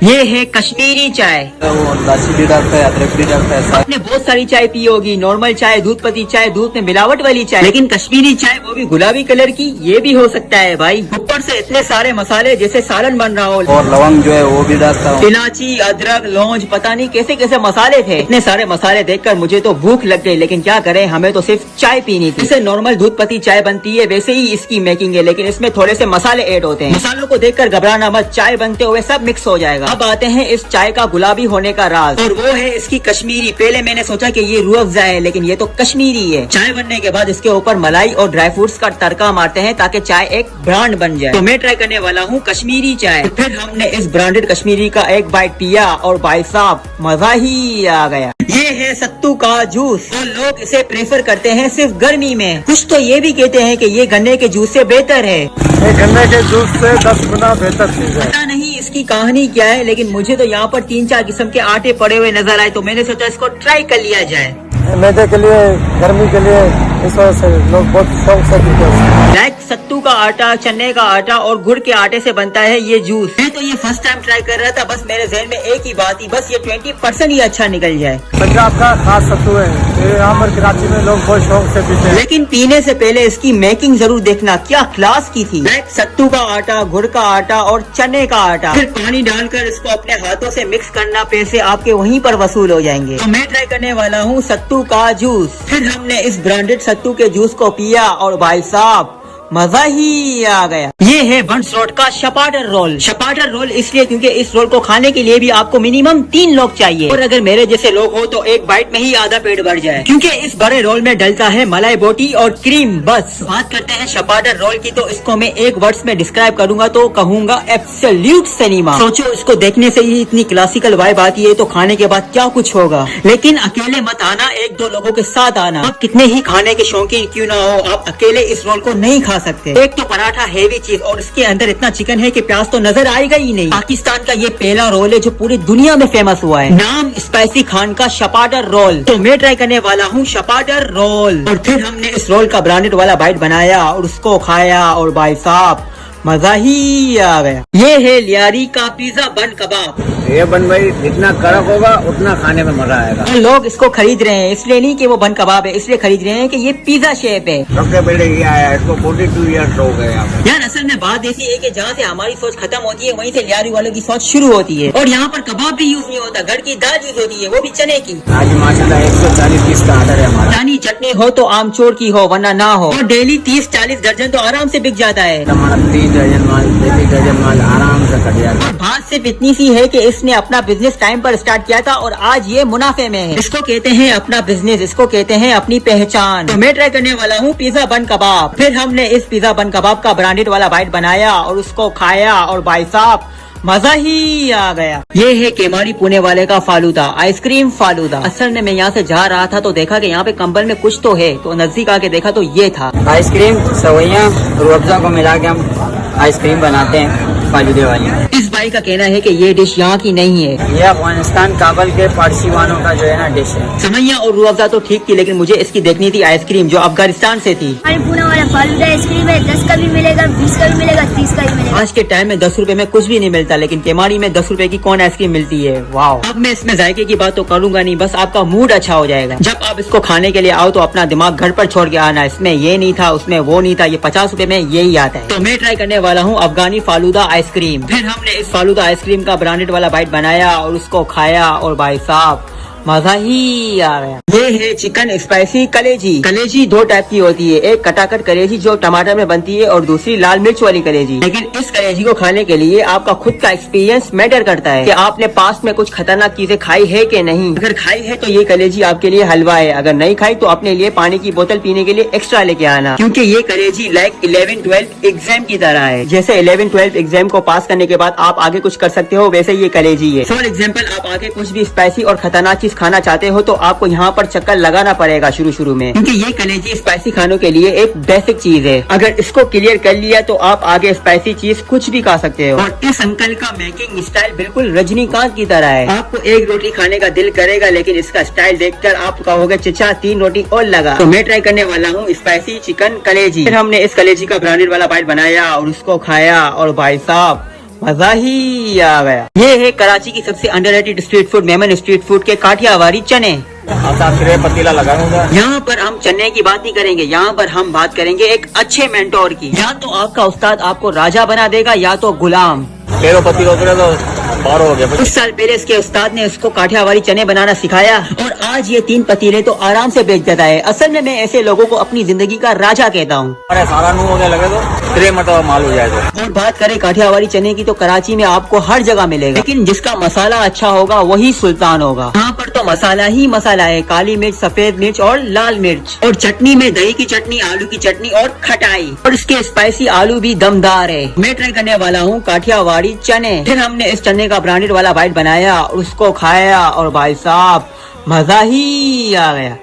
ये है कश्मीरी चाय। वो लस्सी भी डालता है, अदरक भी डालता है। आपने बहुत सारी चाय पी होगी, नॉर्मल चाय, दूध पत्ती चाय, दूध में मिलावट वाली चाय, लेकिन कश्मीरी चाय वो भी गुलाबी कलर की, ये भी हो सकता है भाई। ऊपर से इतने सारे मसाले जैसे सालन बन रहा हो, और लवंग जो है वो भी डालता हूँ। इलायची, अदरक, लौंज, पता नहीं कैसे कैसे मसाले थे। इतने सारे मसाले देखकर मुझे तो भूख लग गई, लेकिन क्या करें, हमें तो सिर्फ चाय पीनी थी। जैसे नॉर्मल दूध पत्ती चाय बनती है वैसे ही इसकी मेकिंग है, लेकिन इसमें थोड़े से मसाले ऐड होते हैं। मसालों को देखकर घबराना मत, चाय बनते हुए सब मिक्स हो जाएगा। अब आते हैं इस चाय का गुलाबी होने का राज, और वो है इसकी कश्मीरी। पहले मैंने सोचा कि ये रूह अफ़ज़ा है, लेकिन ये तो कश्मीरी है। चाय बनने के बाद इसके ऊपर मलाई और ड्राई फ्रूट्स का तड़का मारते हैं ताकि चाय एक ब्रांड बन जाए। तो मैं ट्राई करने वाला हूँ कश्मीरी चाय। फिर हमने इस ब्रांडेड कश्मीरी का एक बाइट पिया और भाई साहब मजा ही आ गया। ये है सत्तू का जूस, तो लोग इसे प्रेफर करते हैं सिर्फ गर्मी में। कुछ तो ये भी कहते हैं कि ये गन्ने के जूस से बेहतर है। गन्ने के जूस से 10 गुना बेहतर चीज है। पता नहीं इसकी कहानी क्या है, लेकिन मुझे तो यहाँ पर 3-4 किस्म के आटे पड़े हुए नजर आए, तो मैंने सोचा इसको ट्राई कर लिया जाए। मैदे के लिए, गर्मी के लिए, इस वजह से लोग बहुत शौक से पीते हैं। ब्लैक सत्तू का आटा, चने का आटा और गुड़ के आटे से बनता है ये जूस। मैं तो ये फर्स्ट टाइम ट्राई कर रहा था, बस मेरे जहन में एक ही बात थी, बस ये 20% ही अच्छा निकल जाए। पंजाब का खास सत्तू है, यहाँ पर कराची में लोग बहुत शौक से पीते हैं। लेकिन पीने से पहले इसकी मेकिंग जरूर देखना, क्या क्लास की थी। ब्लैक सत्तू का आटा, गुड़ का आटा और चने का आटा, फिर पानी डालकर इसको अपने हाथों से मिक्स करना, पैसे आपके वहीं पर वसूल हो जाएंगे। तो मैं ट्राई करने वाला हूँ सत्तू का जूस। फिर हमने इस ब्रांडेड सत्तू के जूस को पिया और भाई साहब मजा ही आ गया। ये है बंस रोड का शपाटर रोल। शपाटर रोल इसलिए क्योंकि इस रोल को खाने के लिए भी आपको मिनिमम 3 लोग चाहिए, और अगर मेरे जैसे लोग हो तो एक बाइट में ही आधा पेट भर जाए, क्योंकि इस बड़े रोल में डलता है मलाई बोटी और क्रीम। बस बात करते हैं शपाटर रोल की, तो इसको मैं एक वर्ड्स में डिस्क्राइब करूंगा तो कहूंगा एब्सोल्यूट सिनेमा। सोचो, इसको देखने से ही इतनी क्लासिकल वाइब आती है, तो खाने के बाद क्या कुछ होगा। लेकिन अकेले मत आना, 1-2 लोगों के साथ आना। आप कितने ही खाने के शौकीन क्यों ना हो, आप अकेले इस रोल को नहीं खा सकते। एक तो पराठा हेवी चीज, और इसके अंदर इतना चिकन है कि प्याज तो नजर आएगा ही नहीं। पाकिस्तान का ये पहला रोल है जो पूरी दुनिया में फेमस हुआ है। नाम स्पाइसी खान का शपाटर रोल। तो मैं ट्राई करने वाला हूँ शपाटर रोल। और फिर हमने इस रोल का ब्रांडेड वाला बाइट बनाया और उसको खाया, और भाई साहब मजा ही आ गया। ये है लियारी का पिज्जा बन कबाब। ये बन भाई जितना कड़क होगा उतना खाने में मजा आएगा। तो लोग इसको खरीद रहे हैं, इसलिए नहीं कि वो बन कबाब है, इसलिए खरीद रहे हैं कि ये पिज्जा शेप है। सबसे पहले ये आया, इसको 42 ईयर्स हो गए यहाँ पर। यार असल में बात ऐसी है कि जहाँ से हमारी सोच खत्म होती है, वहीं से लियारी वालों की सोच शुरू होती है। और यहाँ पर कबाब भी यूज नहीं होता, घर की दाल यूज होती है, वो भी चने की। आज माशाल्लाह 140 पीस का ऑर्डर है हमारा। चानी चटनी हो तो आमचूर की हो, वरना ना हो। और डेली 30-40 दर्जन तो आराम से बिक जाता है। हमारा 30 दर्जन माल, 35 दर्जन माल आराम से कट जाता है। बात सिर्फ इतनी सी है कि इसने अपना बिजनेस टाइम पर स्टार्ट किया था और आज ये मुनाफे में है। इसको कहते हैं अपना बिजनेस, इसको कहते हैं अपनी पहचान। तो मैं ट्राई करने वाला हूँ पिज्जा बन कबाब। फिर हमने इस पिज्जा बन कबाब का ब्रांडेड वाला बाइट बनाया और उसको खाया, और भाई साहब मजा ही आ गया। ये है केमारी पुणे वाले का फालूदा, आइसक्रीम फालूदा। असल में मैं यहाँ से जा रहा था तो देखा कि यहाँ पे कंबल में कुछ तो है, तो नजदीक आके देखा तो ये था। आइसक्रीम, सवैया, रूह अफ़ज़ा को मिला के हम आइसक्रीम बनाते हैं फालूदे वाली। इस भाई का कहना है कि ये डिश यहाँ की नहीं है, ये अफगानिस्तान काबल के पारसीवानों का जो है ना डिश है। समैया और रूह अफ़ज़ा तो ठीक थी, लेकिन मुझे इसकी देखनी थी आइसक्रीम जो अफगानिस्तान से थी। पुणे वाला फालूदा आइसक्रीम है, 10 का भी मिलेगा, 20 का भी मिलेगा, 30 का भी मिलेगा। आज के टाइम में 10 रुपए में कुछ भी नहीं मिलता, लेकिन केमाड़ी में 10 रुपए की कौन आइसक्रीम मिलती है। वाह। अब मैं इसमें जायके की बात तो करूंगा नहीं, बस आपका मूड अच्छा हो जाएगा। जब आप इसको खाने के लिए आओ तो अपना दिमाग घर पर छोड़ के आना, इसमें ये नहीं था, उसमें वो नहीं था, ये 50 रुपए में यही आता है। तो मैं ट्राई करने वाला हूँ अफगानी फालूदा आइसक्रीम। फिर हमने इस फालूदा आइसक्रीम का ब्रांडेड वाला बाइट बनाया और उसको खाया, और भाई साहब मजा ही आ गया। ये है चिकन स्पाइसी कलेजी। कलेजी 2 टाइप की होती है, एक कटाकट कलेजी जो टमाटर में बनती है, और दूसरी लाल मिर्च वाली कलेजी। लेकिन इस कलेजी को खाने के लिए आपका खुद का एक्सपीरियंस मैटर करता है कि आपने पास्ट में कुछ खतरनाक चीजें खाई है कि नहीं। अगर खाई है तो ये कलेजी आपके लिए हलवा है, अगर नहीं खाई तो अपने लिए पानी की बोतल पीने के लिए एक्स्ट्रा लेके आना, क्योंकि ये कलेजी लाइक 11-12 एग्जाम की तरह है। जैसे 11-12 एग्जाम को पास करने के बाद आप आगे कुछ कर सकते हो, वैसे ये कलेजी है। फॉर एग्जाम्पल, आप आगे कुछ भी स्पाइसी और खतरनाक चीज खाना चाहते हो तो आपको यहाँ पर चक्कर लगाना पड़ेगा शुरू में, क्योंकि ये कलेजी स्पाइसी खानों के लिए एक बेसिक चीज है। अगर इसको क्लियर कर लिया तो आप आगे स्पाइसी चीज कुछ भी खा सकते हो। और इस अंकल का मेकिंग स्टाइल बिल्कुल रजनीकांत की तरह है। आपको एक रोटी खाने का दिल करेगा, लेकिन इसका स्टाइल देखकर आप कहोगे चचा 3 रोटी और लगा। तो मैं ट्राई करने वाला हूँ स्पाइसी चिकन कलेजी। फिर हमने इस कलेजी का ब्रांडेड वाला बाइट बनाया और उसको खाया, और भाई साहब मजा ही आ गया। ये है कराची की सबसे underrated street food Memon street food के काठियावाड़ी चने। अच्छा सिरे पतीला लगाऊंगा। यहाँ पर हम चने की बात नहीं करेंगे, यहाँ पर हम बात करेंगे एक अच्छे मेंटोर की। या तो आपका उस्ताद आपको राजा बना देगा या तो गुलाम। तेरो पतीलो तो बार हो गया। कुछ साल पहले इसके उस्ताद ने उसको काठियावाड़ी चने बनाना सिखाया और आज ये 3 पतीले तो आराम से बेच देता है। असल में मैं ऐसे लोगों को अपनी जिंदगी का राजा कहता हूँ। अरे सारा नू हो गया लगे तो तेरे मतलब माल हो जाएगा। और बात करें काठियावाड़ी चने की तो कराची में आपको हर जगह मिलेगा, लेकिन जिसका मसाला अच्छा होगा वही सुल्तान होगा। यहाँ पर तो मसाला ही मसाला है, काली मिर्च, सफेद मिर्च और लाल मिर्च। और चटनी में दही की चटनी, आलू की चटनी और खटाई, और इसके स्पाइसी आलू भी दमदार है। मैं ट्राई करने वाला हूँ काठियावाड़ी चने। फिर हमने इस चने का ब्रांडेड वाला बाइट बनाया और उसको खाया और भाई साहब मजा ही आ गया।